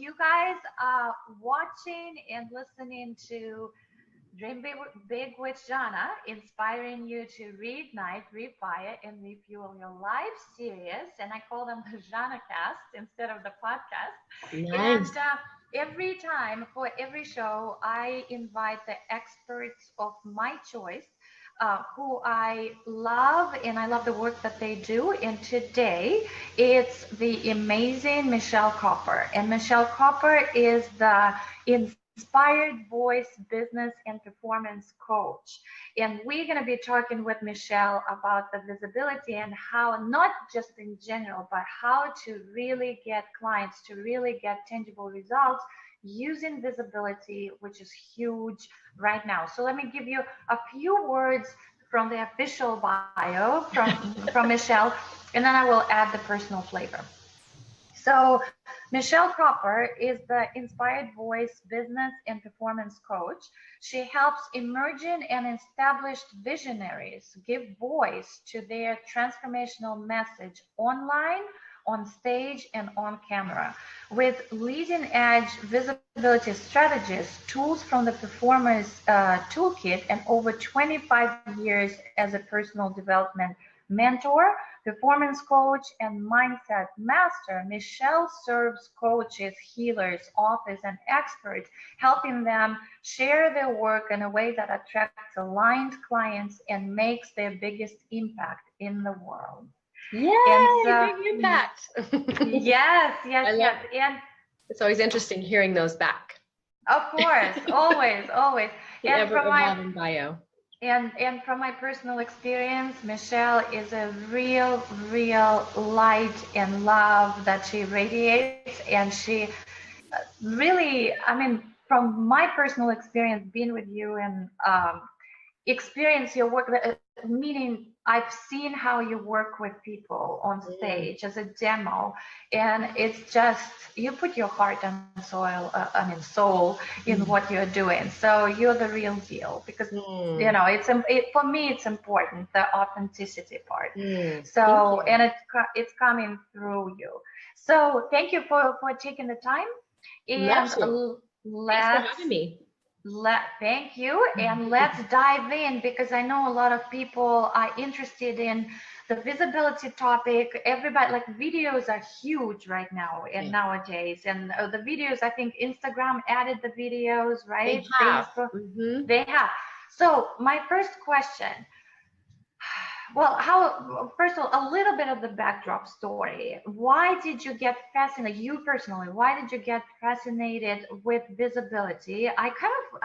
you guys are watching and listening to Dream Big with Zhanna, inspiring you to reignite, refire, and refuel your life series. And I call them the Zhanna cast instead of the podcast. Nice. And every time for every show, I invite the experts of my choice. Who I love, and I love the work that they do. And today it's the amazing Michelle Copper. And Michelle Copper is the inspired voice business and performance coach. And we're going to be talking with Michelle about the visibility and how, not just in general, but how to really get clients, to really get tangible results using visibility, which is huge right now. So let me give you a few words from the official bio from Michelle, and then I will add the personal flavor. So Michelle Cropper is the Inspired Voice business and performance coach. She helps emerging and established visionaries give voice to their transformational message online, on stage, and on camera. With leading edge visibility strategies, tools from the Performers Toolkit, and over 25 years as a personal development mentor, performance coach, and mindset master, Michelle serves coaches, healers, authors, and experts, helping them share their work in a way that attracts aligned clients and makes their biggest impact in the world. Yay, big impact. Yes. And it's always interesting hearing those back. Of course, always. The ever-evolving bio. And from my personal experience, Michelle is a real light and love that she radiates. And she really, I mean, from my personal experience being with you and experience your work, meaning I've seen how you work with people on stage as a demo, and it's just, you put your heart and soul in what you're doing. So you're the real deal, because you know, for me it's important, the authenticity part. So and it's coming through you. So thank you for taking the time, and thanks for having me. Thank you, and let's dive in, because I know a lot of people are interested in the visibility topic. Everybody, like, videos are huge right now and nowadays, and the videos, I think Instagram added the videos, right? They have. Facebook, they have. So my first question, well, first of all, a little bit of the backdrop story. Why did you get fascinated, you personally, why did you get fascinated with visibility? I kind of,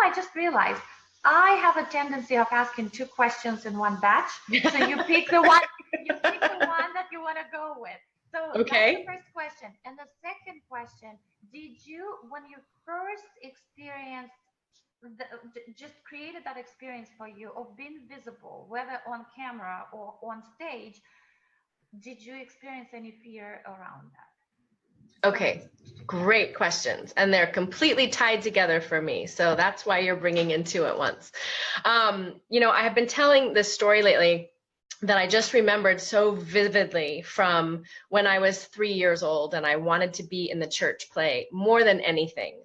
I just realized I have a tendency of asking two questions in one batch. So you pick the one, that you want to go with. So that's the first question. And the second question, did you, when you first experienced, just created that experience for you of being visible, whether on camera or on stage, did you experience any fear around that? Okay, great questions, and they're completely tied together for me, so that's why you're bringing in two at once. I have been telling this story lately that I just remembered so vividly from when I was 3 years old, and I wanted to be in the church play more than anything.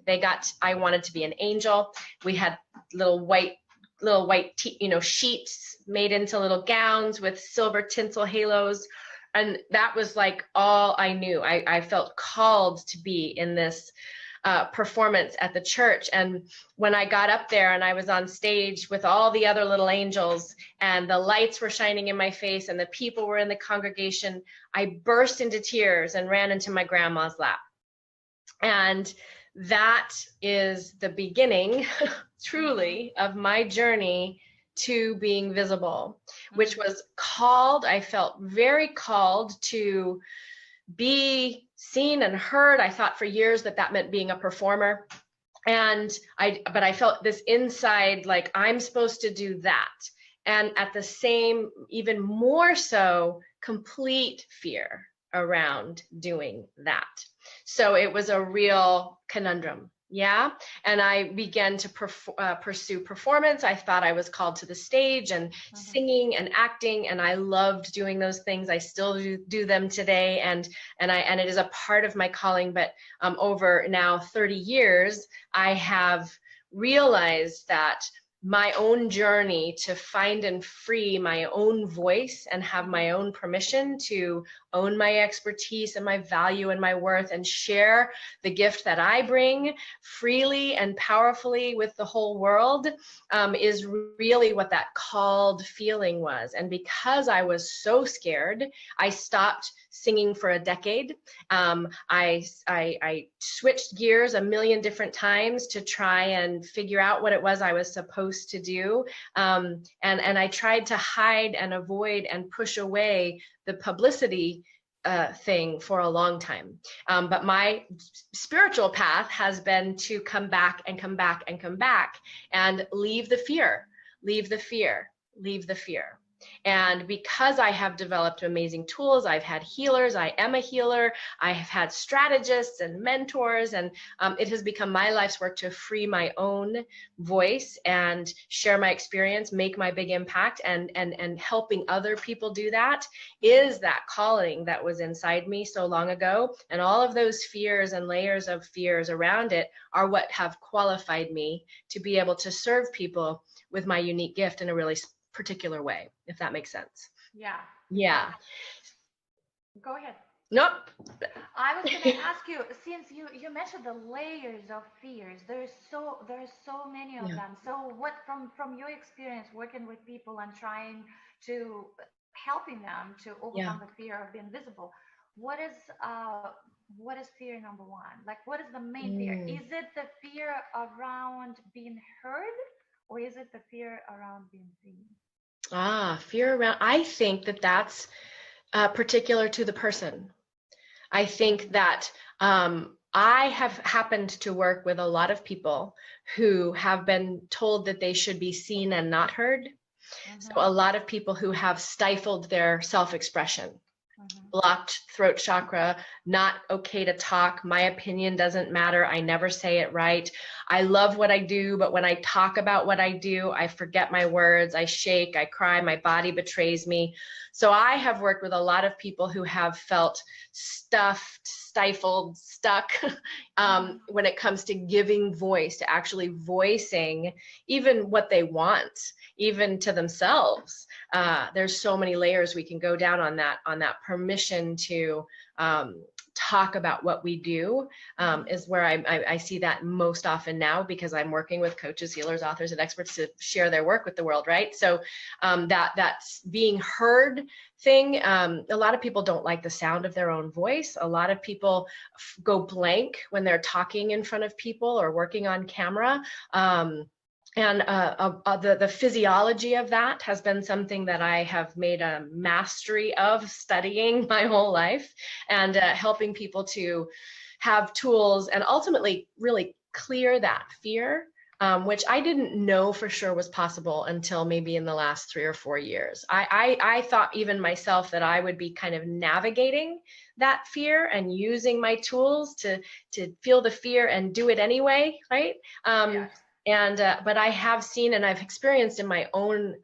I wanted to be an angel. We had little white sheets made into little gowns with silver tinsel halos. And that was like all I knew. I felt called to be in this performance at the church. And when I got up there and I was on stage with all the other little angels, and the lights were shining in my face and the people were in the congregation, I burst into tears and ran into my grandma's lap. And that is the beginning, truly, of my journey to being visible, which was called. I felt very called to be seen and heard. I thought for years that meant being a performer. But I felt this inside, like, I'm supposed to do that. And at the same, even more so, complete fear around doing that. So it was a real conundrum, Yeah. And I began to pursue performance. I thought I was called to the stage and singing and acting, and I loved doing those things. I still do them today, and it is a part of my calling. But over now 30 years, I have realized that my own journey to find and free my own voice and have my own permission to own my expertise and my value and my worth and share the gift that I bring freely and powerfully with the whole world is really what that called feeling was. And because I was so scared, I stopped singing for a decade. I switched gears a million different times to try and figure out what it was I was supposed to do. And I tried to hide and avoid and push away the publicity thing for a long time. But my spiritual path has been to come back and come back and come back and leave the fear, leave the fear, leave the fear. And because I have developed amazing tools, I've had healers, I am a healer, I have had strategists and mentors, and it has become my life's work to free my own voice and share my experience, make my big impact, and helping other people do that is that calling that was inside me so long ago. And all of those fears and layers of fears around it are what have qualified me to be able to serve people with my unique gift in a really particular way, if that makes sense. Yeah. Go ahead. Nope. I was going to ask you, since you mentioned the layers of fears, there's so many of them. So what from your experience working with people and trying to helping them to overcome the fear of being visible, what is fear number one? Like, what is the main fear? Is it the fear around being heard, or is it the fear around being seen? Fear around. I think that that's particular to the person. I think that I have happened to work with a lot of people who have been told that they should be seen and not heard. So a lot of people who have stifled their self-expression. Blocked throat chakra, not okay to talk. My opinion doesn't matter. I never say it right. I love what I do, but when I talk about what I do, I forget my words. I shake, I cry, my body betrays me. So I have worked with a lot of people who have felt stuffed, stifled, stuck when it comes to giving voice, to actually voicing even what they want, even to themselves. There's so many layers we can go down on that permission to talk about what we do is where I see that most often now, because I'm working with coaches, healers, authors, and experts to share their work with the world, right? So that's being heard thing. A lot of people don't like the sound of their own voice. A lot of people go blank when they're talking in front of people or working on camera. And the physiology of that has been something that I have made a mastery of studying my whole life, and helping people to have tools and ultimately really clear that fear, which I didn't know for sure was possible until maybe in the last 3 or 4 years. I thought even myself that I would be kind of navigating that fear and using my tools to feel the fear and do it anyway, right? But I have seen and I've experienced in my own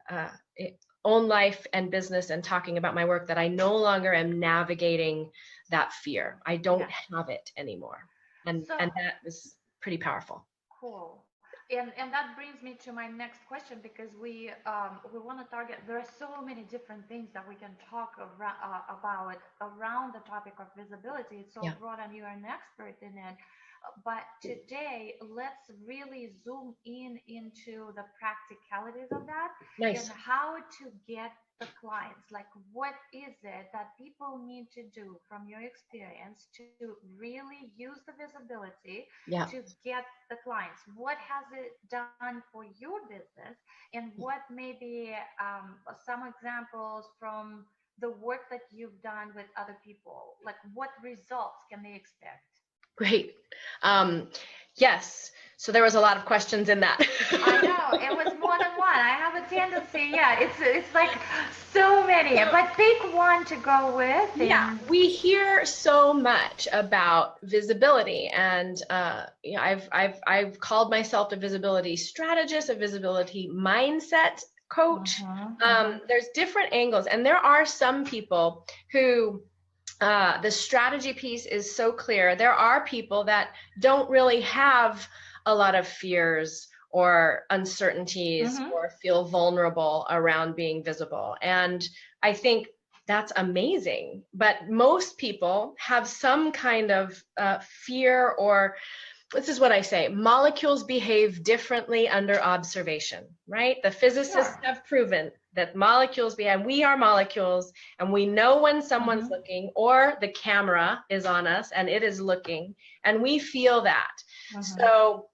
life and business and talking about my work that I no longer am navigating that fear. I don't have it anymore. And that is pretty powerful. Cool. And that brings me to my next question, because we want to target. There are so many different things that we can talk about around the topic of visibility. It's so broad, and you're an expert in it. But today, let's really zoom in into the practicalities of that. Nice. And how to get the clients. Like, what is it that people need to do from your experience to really use the visibility to get the clients? What has it done for your business? And what maybe some examples from the work that you've done with other people? Like, what results can they expect? Great. Yes. So there was a lot of questions in that. I know, it was more than one. I have a tendency, it's like So many, but pick one to go with. Yeah, And we hear so much about visibility, and you know, I've called myself a visibility strategist, a visibility mindset coach. There's different angles, and there are some people who the strategy piece is so clear. There are people that don't really have a lot of fears or uncertainties or feel vulnerable around being visible. And I think that's amazing. But most people have some kind of fear, or this is what I say, molecules behave differently under observation, right? The physicists have proven that molecules behave, we are molecules, and we know when someone's looking, or the camera is on us and it is looking, and we feel that. So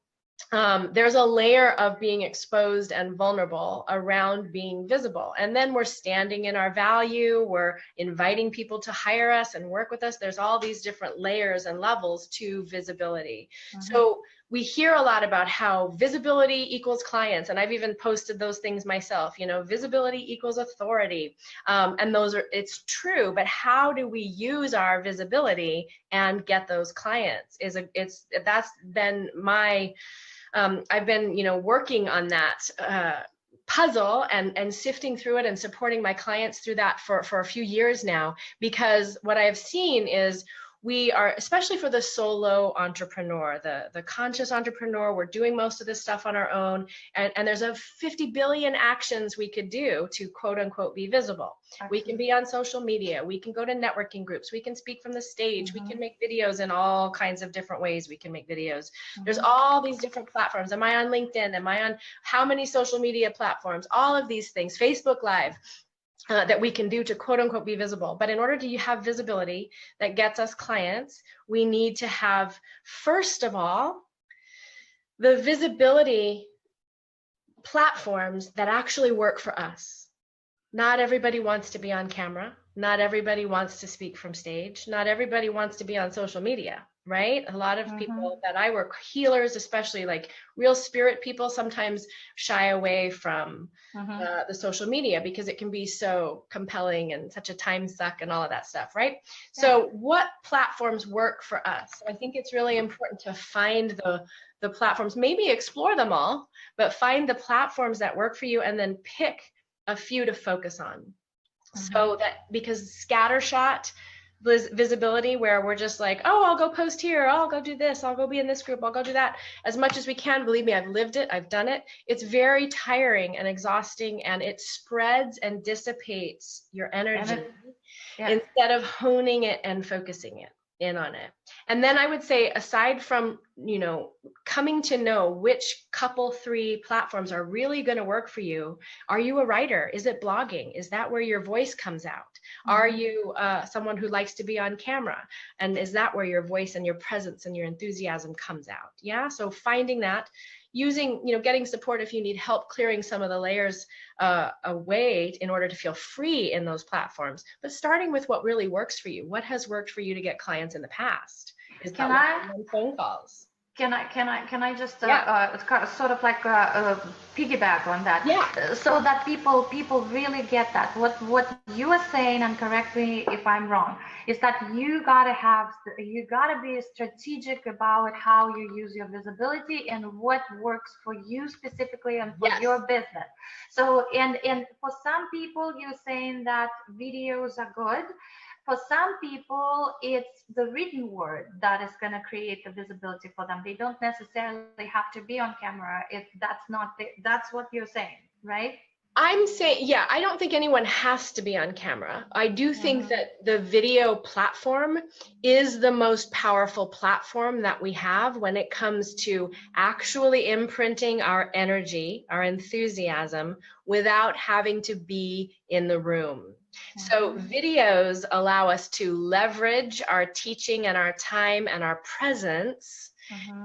there's a layer of being exposed and vulnerable around being visible. And then we're standing in our value, we're inviting people to hire us and work with us. There's all these different layers and levels to visibility. So we hear a lot about how visibility equals clients, and I've even posted those things myself, you know, visibility equals authority. And those are, it's true, but how do we use our visibility and get those clients? That's been my I've been, you know, working on that puzzle and sifting through it and supporting my clients through that for a few years now, because what I have seen is we are, especially for the solo entrepreneur, the conscious entrepreneur, we're doing most of this stuff on our own, and there's a 50 billion actions we could do to quote unquote be visible. We can be on social media, we can go to networking groups, we can speak from the stage, we can make videos in all kinds of different ways. We can make videos. There's all these different platforms. Am I on LinkedIn? Am I on how many social media platforms? All of these things, Facebook Live. That we can do to quote unquote be visible. But in order to have visibility that gets us clients, we need to have, first of all, the visibility platforms that actually work for us. Not everybody wants to be on camera. Not everybody wants to speak from stage. Not everybody wants to be on social media, right? A lot of people that I work, healers especially, like real spirit people, sometimes shy away from the social media because it can be so compelling and such a time suck and all of that stuff, right? So what platforms work for us? I think it's really important to find the platforms, maybe explore them all, but find the platforms that work for you and then pick a few to focus on. So that, because scattershot visibility, where we're just like, oh, I'll go post here, I'll go do this, I'll go be in this group, I'll go do that, as much as we can, believe me, I've lived it, I've done it. It's very tiring and exhausting, and it spreads and dissipates your energy instead of honing it and focusing it in on it. And then I would say, aside from, you know, coming to know which couple 3 platforms are really going to work for you, are you a writer? Is it blogging? Is that where your voice comes out? Are you someone who likes to be on camera? And is that where your voice and your presence and your enthusiasm comes out? Yeah. So finding that, using, you know, getting support if you need help clearing some of the layers away in order to feel free in those platforms, but starting with what really works for you. What has worked for you to get clients in the past? Is can that phone calls? Can I just sort of like piggyback on that? Yeah. So that people really get that. What you are saying, and correct me if I'm wrong, is that you gotta be strategic about how you use your visibility and what works for you specifically and for your business. So and for some people, you're saying that videos are good. For some people, it's the written word that is going to create the visibility for them. They don't necessarily have to be on camera. That's what you're saying, right? I'm saying, yeah, I don't think anyone has to be on camera. I do think that the video platform is the most powerful platform that we have when it comes to actually imprinting our energy, our enthusiasm, without having to be in the room. So videos allow us to leverage our teaching and our time and our presence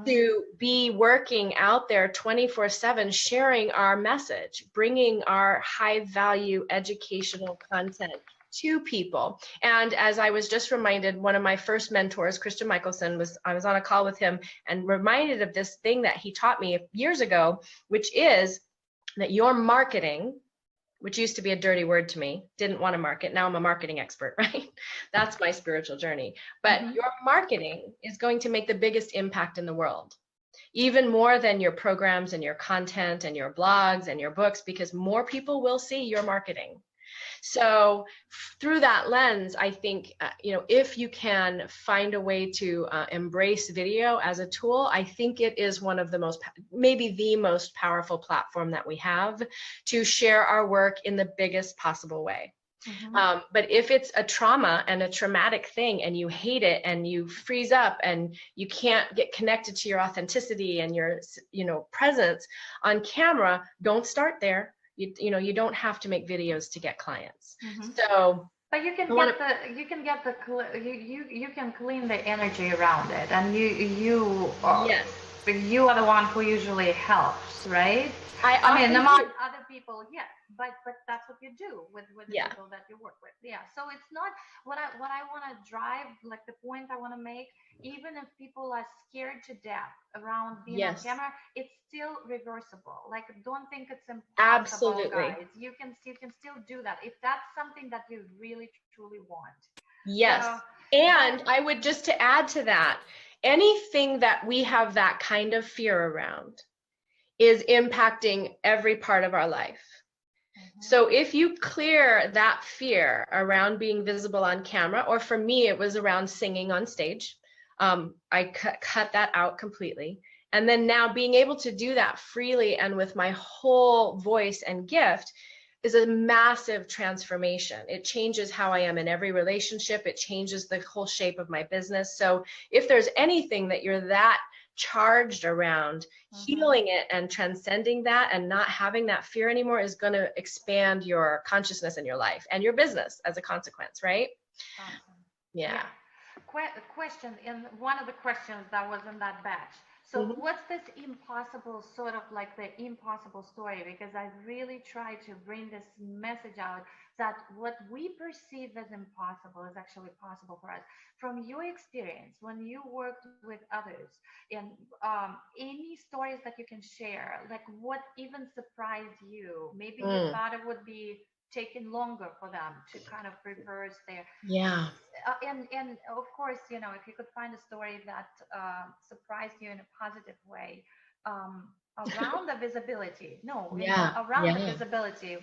to be working out there 24/7, sharing our message, bringing our high value educational content to people. And as I was just reminded, one of my first mentors, Christian Michelson, I was on a call with him and reminded of this thing that he taught me years ago, which is that your marketing which used to be a dirty word to me, didn't want to market. Now I'm a marketing expert, right? That's my spiritual journey. But Mm-hmm. your marketing is going to make the biggest impact in the world, even more than your programs and your content and your blogs and your books, because more people will see your marketing. So through that lens, I think, if you can find a way to embrace video as a tool, I think it is one of the most, maybe the most powerful platform that we have to share our work in the biggest possible way. Mm-hmm. But if it's a trauma and a traumatic thing and you hate it and you freeze up and you can't get connected to your authenticity and your, presence on camera, don't start there. You don't have to make videos to get clients. Mm-hmm. So But you can get the you can clean the energy around it, and yes, you are the one who usually helps, right? I I mean, often among do. other people, yes, but that's what you do with the Yeah. people that you work with. Yeah. So it's not what I want to drive, like the point I want to make. Even if people are scared to death around being on Yes, camera, it's still reversible. Like, don't think it's impossible, absolutely. guys. You can still do that if that's something that you really truly want. Yes. So, but And I would just to add to that, anything that we have that kind of fear around is impacting every part of our life. So if you clear that fear around being visible on camera, or for me, it was around singing on stage. I cut that out completely. And then now being able to do that freely and with my whole voice and gift is a massive transformation. It changes how I am in every relationship. It changes the whole shape of my business. So if there's anything that you're that charged around, healing it and transcending that and not having that fear anymore is going to expand your consciousness in your life and your business as a consequence, right? awesome. Yeah. Question in one of the questions that was in that batch. So Mhm. what's this impossible, sort of like the impossible story? Because I really try to bring this message out that what we perceive as impossible is actually possible for us. From your experience, when you worked with others, and any stories that you can share, like what even surprised you? Maybe you Mm. thought it would be taking longer for them to kind of reverse their Yeah. and of course, if you could find a story that surprised you in a positive way, around the visibility, no, Yeah. around the Yeah. visibility,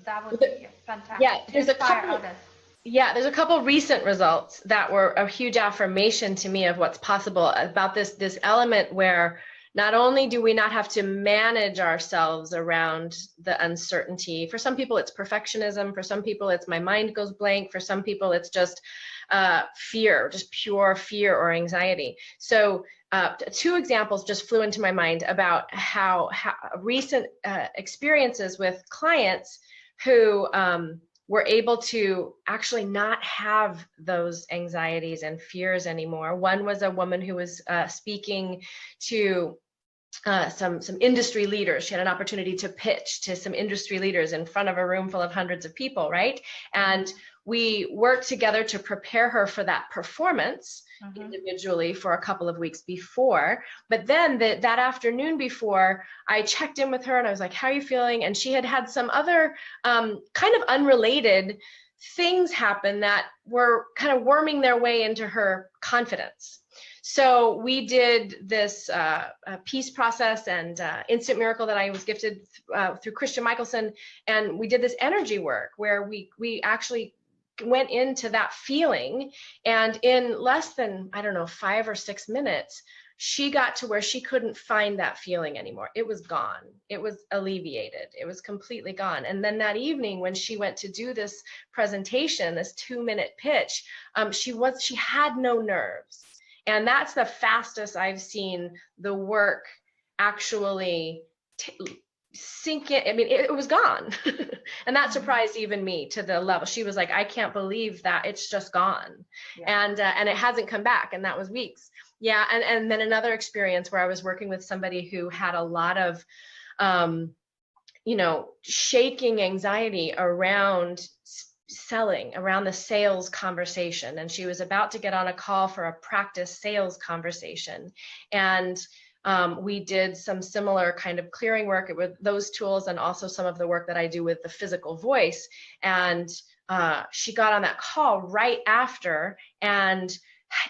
that would The- be Yeah. fantastic to There's a inspire couple. others. Yeah, there's a couple recent results that were a huge affirmation to me of what's possible about this element where not only do we not have to manage ourselves around the uncertainty. For some people, it's perfectionism. For some people, it's my mind goes blank. For some people, it's just fear, just pure fear or anxiety. So two examples just flew into my mind about how recent experiences with clients who were able to actually not have those anxieties and fears anymore. One was a woman who was speaking to some industry leaders. She had an opportunity to pitch to some industry leaders in front of a room full of hundreds of people, right? And we worked together to prepare her for that performance individually for a couple of weeks before. But then that afternoon before, I checked in with her and I was like, how are you feeling? And she had some other kind of unrelated things happen that were kind of worming their way into her confidence. So we did this peace process and instant miracle that I was gifted through Christian Michelson, and we did this energy work where we actually went into that feeling, and in less than, I don't know, 5 or 6 minutes, she got to where she couldn't find that feeling anymore. It was gone. It was alleviated. It was completely gone. And then that evening when she went to do this presentation, this 2-minute pitch, she had no nerves. And that's the fastest I've seen the work actually sink in. I mean, it was gone. And that surprised even me to the level. She was like, I can't believe that it's just gone. Yeah. And it hasn't come back. And that was weeks. Yeah. And then another experience where I was working with somebody who had a lot of, shaking anxiety around selling, around the sales conversation. And she was about to get on a call for a practice sales conversation. And we did some similar kind of clearing work with those tools, and also some of the work that I do with the physical voice. And she got on that call right after and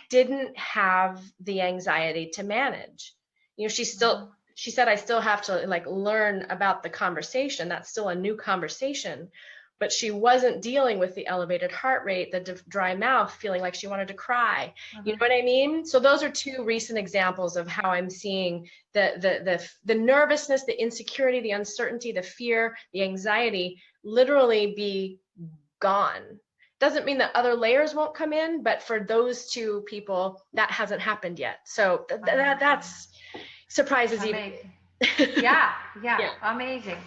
didn't have the anxiety to manage. You know, she said, I still have to like learn about the conversation. That's still a new conversation. But she wasn't dealing with the elevated heart rate, the dry mouth, feeling like she wanted to cry. You know what I mean? So those are two recent examples of how I'm seeing the nervousness, the insecurity, the uncertainty, the fear, the anxiety literally be gone. Doesn't mean that other layers won't come in, but for those two people, that hasn't happened yet. So that's surprises even. Yeah, amazing.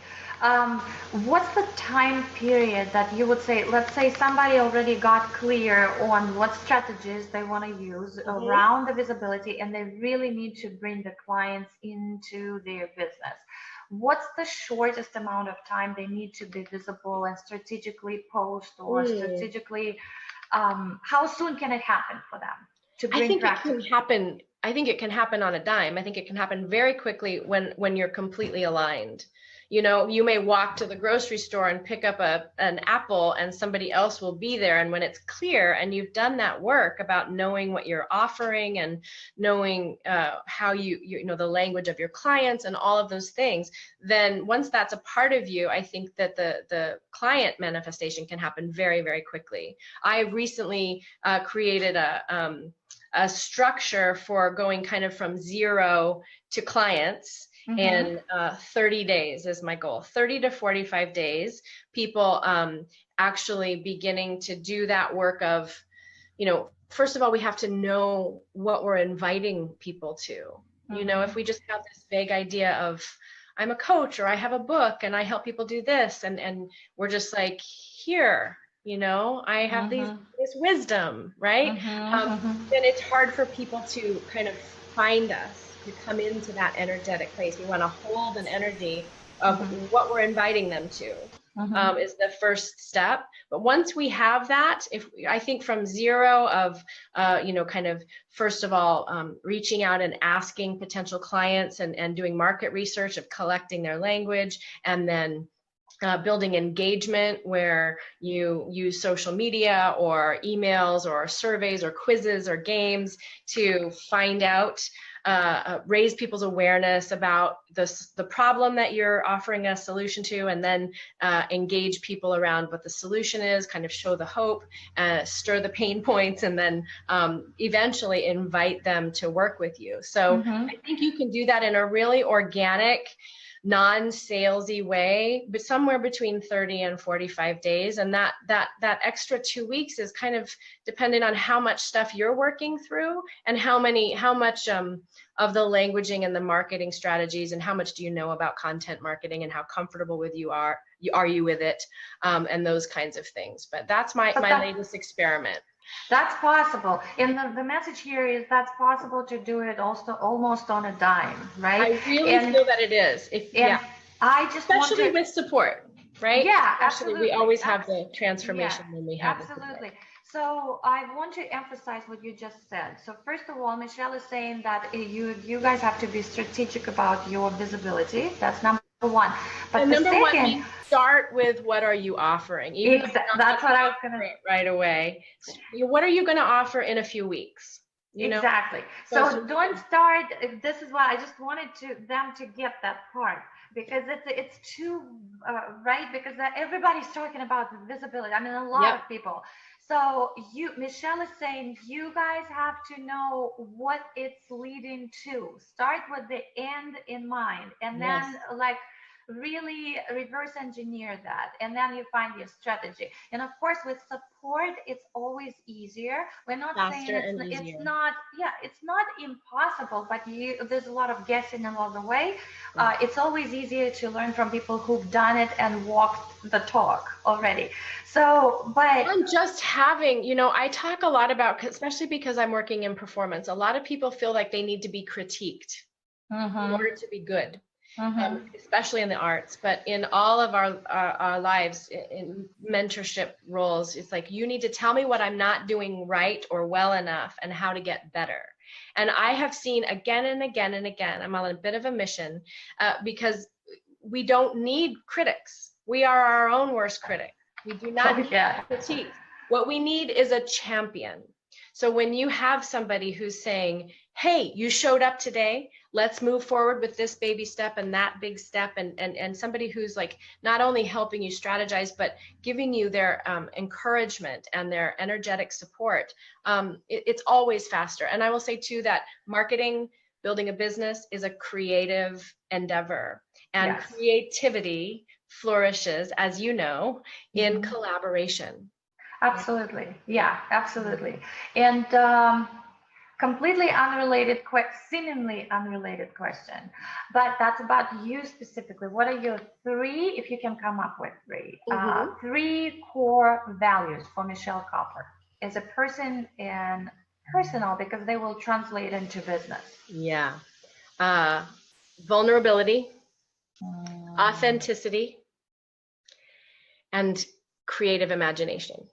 What's the time period that you would say, let's say somebody already got clear on what strategies they want to use around the visibility, and they really need to bring the clients into their business. What's the shortest amount of time they need to be visible and strategically post or strategically, how soon can it happen for them to bring practice? I think it can happen on a dime. I think it can happen very quickly when you're completely aligned. You know, you may walk to the grocery store and pick up an apple, and somebody else will be there. And when it's clear and you've done that work about knowing what you're offering and knowing how you know the language of your clients and all of those things, then once that's a part of you, I think that the client manifestation can happen very, very quickly. I recently created a structure for going kind of from zero to clients. And 30 days is my goal. 30 to 45 days, people actually beginning to do that work of, you know, first of all, we have to know what we're inviting people to. You know, if we just have this vague idea of, I'm a coach, or I have a book and I help people do this, and we're just like, here, you know, I have this wisdom, right? Then it's hard for people to kind of find us, to come into that energetic place. We want to hold an energy of what we're inviting them to is the first step. But once we have that, I think from zero of, you know, kind of first of all, reaching out and asking potential clients and doing market research of collecting their language, and then building engagement where you use social media or emails or surveys or quizzes or games to find out, raise people's awareness about the problem that you're offering a solution to, and then engage people around what the solution is, kind of show the hope, stir the pain points, and then eventually invite them to work with you. So I think you can do that in a really organic, non-salesy way, but somewhere between 30 and 45 days. And that extra 2 weeks is kind of dependent on how much stuff you're working through, and how much of the languaging and the marketing strategies, and how much do you know about content marketing, and how comfortable with you are you with it, and those kinds of things. But that's my latest experiment. That's possible. And the message here is that's possible to do it also almost on a dime, right? I really feel that it is. I just especially with support, right? Yeah, Actually, absolutely. we always have the transformation when we have absolutely. So I want to emphasize what you just said. So first of all, Michelle is saying that you guys have to be strategic about your visibility. That's number one. But and the number second, one, start with what are you offering? Even that's what I was going to right away. What are you going to offer in a few weeks? Exactly. So don't start. This is why I just wanted them to get that part, because it's too right, because everybody's talking about visibility. I mean, a lot of people. So Michelle is saying you guys have to know what it's leading to. Start with the end in mind, and then like really reverse engineer that, and then you find your strategy. And of course, with support, it's always easier. We're not saying it's not impossible, but there's a lot of guessing along the way. It's always easier to learn from people who've done it and walked the talk already. So, but I'm just having, I talk a lot about, especially because I'm working in performance, a lot of people feel like they need to be critiqued in order to be good. Especially in the arts, but in all of our lives, in mentorship roles, it's like, you need to tell me what I'm not doing right or well enough and how to get better. And I have seen again and again and again, I'm on a bit of a mission because we don't need critics. We are our own worst critic. We do not need critique. What we need is a champion. So when you have somebody who's saying, hey, you showed up today, let's move forward with this baby step and that big step, and somebody who's like not only helping you strategize, but giving you their encouragement and their energetic support, it's always faster. And I will say too that marketing, building a business is a creative endeavor, and creativity flourishes, as you know, in collaboration. Absolutely. Yeah, absolutely. And completely unrelated, seemingly unrelated question, but that's about you specifically. What are your three, if you can come up with three, three core values for Michelle Copper as a person and personal, because they will translate into business? Yeah. Vulnerability, authenticity, and creative imagination.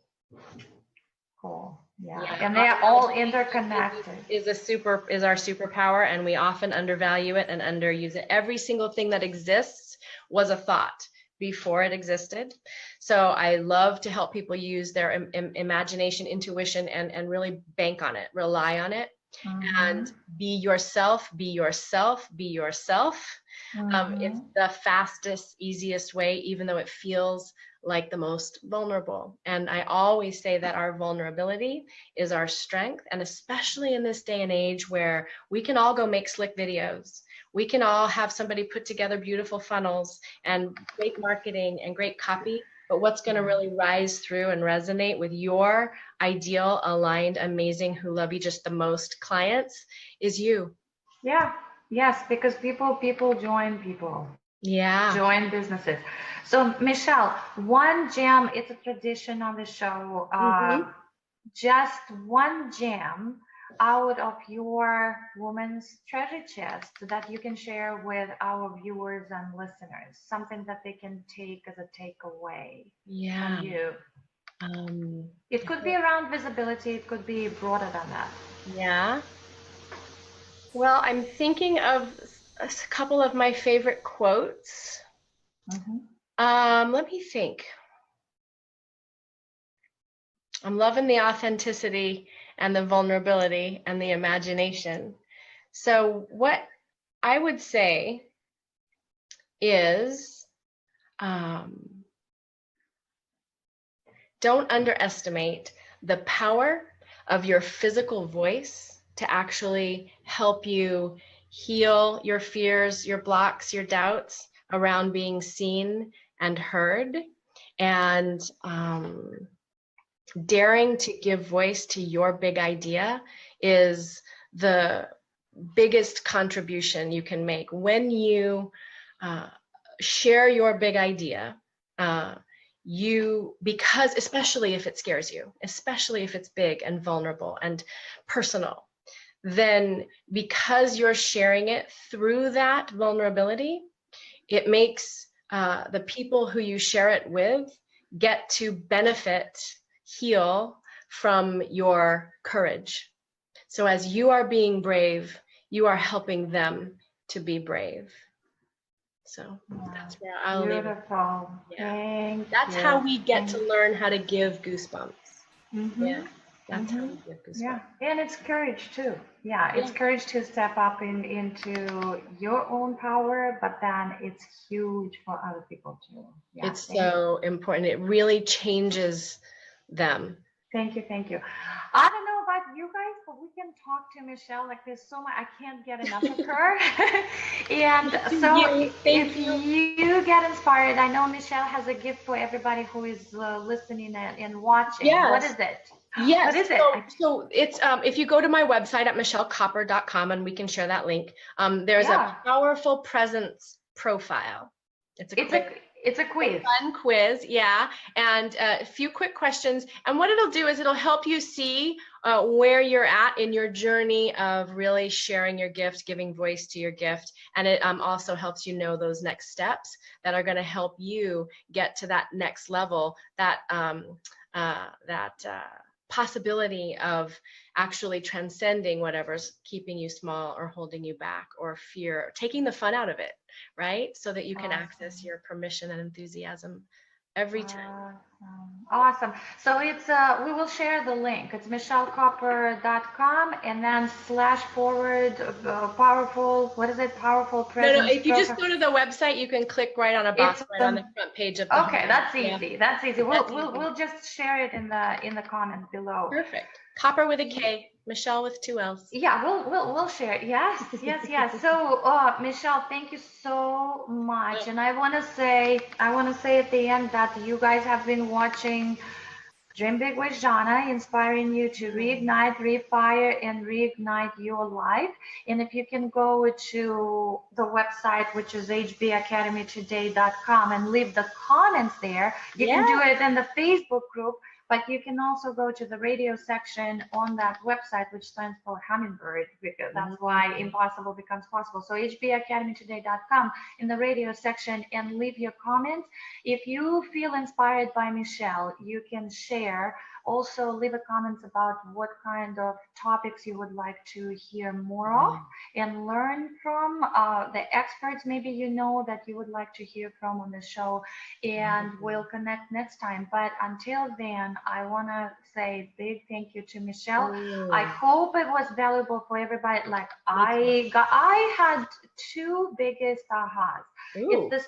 Cool. Yeah. And they are all interconnected. Is our superpower, and we often undervalue it and underuse it. Every single thing that exists was a thought before it existed. So I love to help people use their imagination, intuition, and really bank on it, rely on it, and be yourself, be yourself, be yourself. It's the fastest, easiest way, even though it feels like the most vulnerable. And I always say that our vulnerability is our strength. And especially in this day and age where we can all go make slick videos, we can all have somebody put together beautiful funnels and great marketing and great copy. But what's going to really rise through and resonate with your ideal, aligned, amazing, who love you just the most clients is you. Yeah. Yes, because people join people. Yeah. Join businesses. So Michelle, one gem, it's a tradition on the show, just one gem out of your woman's treasure chest that you can share with our viewers and listeners, something that they can take as a takeaway from you. It could be around visibility, it could be broader than that. Yeah. Well, I'm thinking of a couple of my favorite quotes. Let me think. I'm loving the authenticity and the vulnerability and the imagination. So what I would say is, don't underestimate the power of your physical voice to actually help you heal your fears, your blocks, your doubts around being seen and heard. And daring to give voice to your big idea is the biggest contribution you can make. When you share your big idea, because especially if it scares you, especially if it's big and vulnerable and personal, then because you're sharing it through that vulnerability, it makes the people who you share it with get to benefit, heal from your courage. So as you are being brave, you are helping them to be brave. So that's where I'll leave it. Yeah. That's how we get to learn how to give goosebumps. Yeah. That's how we give goosebumps. Yeah. And it's courage too. Yeah. It's courage to step up into your own power, but then it's huge for other people too. Yeah, it's so important. It really changes them. Thank you. Thank you. I don't know about you guys, but we can talk to Michelle. Like there's so much, I can't get enough of her. And so if you get inspired, I know Michelle has a gift for everybody who is listening and watching. Yes. What is it? Yes. What is it? So it's if you go to my website at michellekopper.com, and we can share that link. There's a powerful presence profile. It's a quiz. Fun quiz, yeah, and a few quick questions. And what it'll do is it'll help you see where you're at in your journey of really sharing your gift, giving voice to your gift, and it also helps you know those next steps that are going to help you get to that next level, that possibility of actually transcending whatever's keeping you small or holding you back, or fear, taking the fun out of it, right? So that you can access Awesome. your permission and enthusiasm every time. Awesome. Awesome. So it's we will share the link. It's michellekopper.com and then / powerful. What is it? Powerful No, presence. if you just go to the website, you can click right on a box It's right on the front page of the okay. home. That's Yeah, easy. That's easy. that's We'll easy. just share it in the comment below. Perfect. Copper with a K, Michelle with 2 L's. Yeah, we'll share it. Yes, yes, yes. So, Michelle, thank you so much. Oh, And I want to say at the end that you guys have been watching Dream Big with Zhanna, inspiring you to reignite, refire, and reignite your life. And if you can go to the website, which is hbacademytoday.com, and leave the comments there, you can do yeah. it in the Facebook group, but you can also go to the radio section on that website, which stands for Hummingbird, because that's why impossible becomes possible. So hbacademytoday.com in the radio section, and leave your comments. If you feel inspired by Michelle, you can share. Also, leave a comments about what kind of topics you would like to hear more of and learn from the experts. Maybe you know that you would like to hear from on the show, and we'll connect next time. But until then, I want to say big thank you to Michelle. I hope it was valuable for everybody. Like I had two biggest ahas. It's the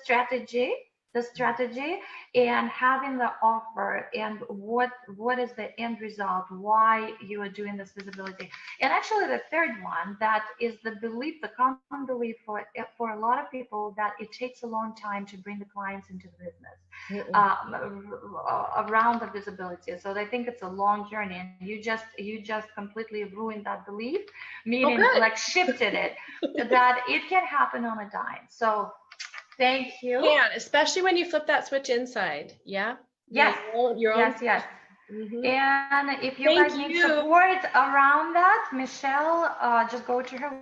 strategy and having the offer, and what is the end result, why you are doing this visibility. And actually the third one, that is the belief, the common belief for a lot of people, that it takes a long time to bring the clients into the business, around the visibility. So they think it's a long journey, and you just completely ruined that belief, Oh, meaning good. like shifted it, that it can happen on a dime. So thank you. Can, especially when you flip that switch inside. Yeah. Yes, Your own. yes, yes. Mm-hmm. And if you Thank guys need you. support around that, Michelle, just go to her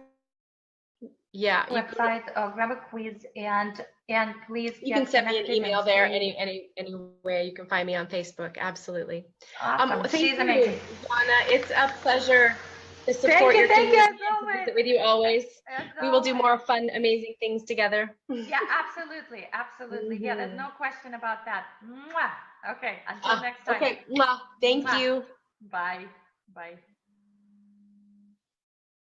Yeah. website, grab a quiz, and please You can get send me an connected and email there stay any way. You can find me on Facebook. Absolutely. awesome. Thank She's you, amazing. Zhanna. It's a pleasure to Thank support you, your thank you, community as and to always. visit with you always. As We will do always. more fun, amazing things together. Yeah, absolutely, absolutely. Yeah, there's no question about that. Mwah. Okay, until next time. Okay. Well, thank Mwah. you. Bye. Bye.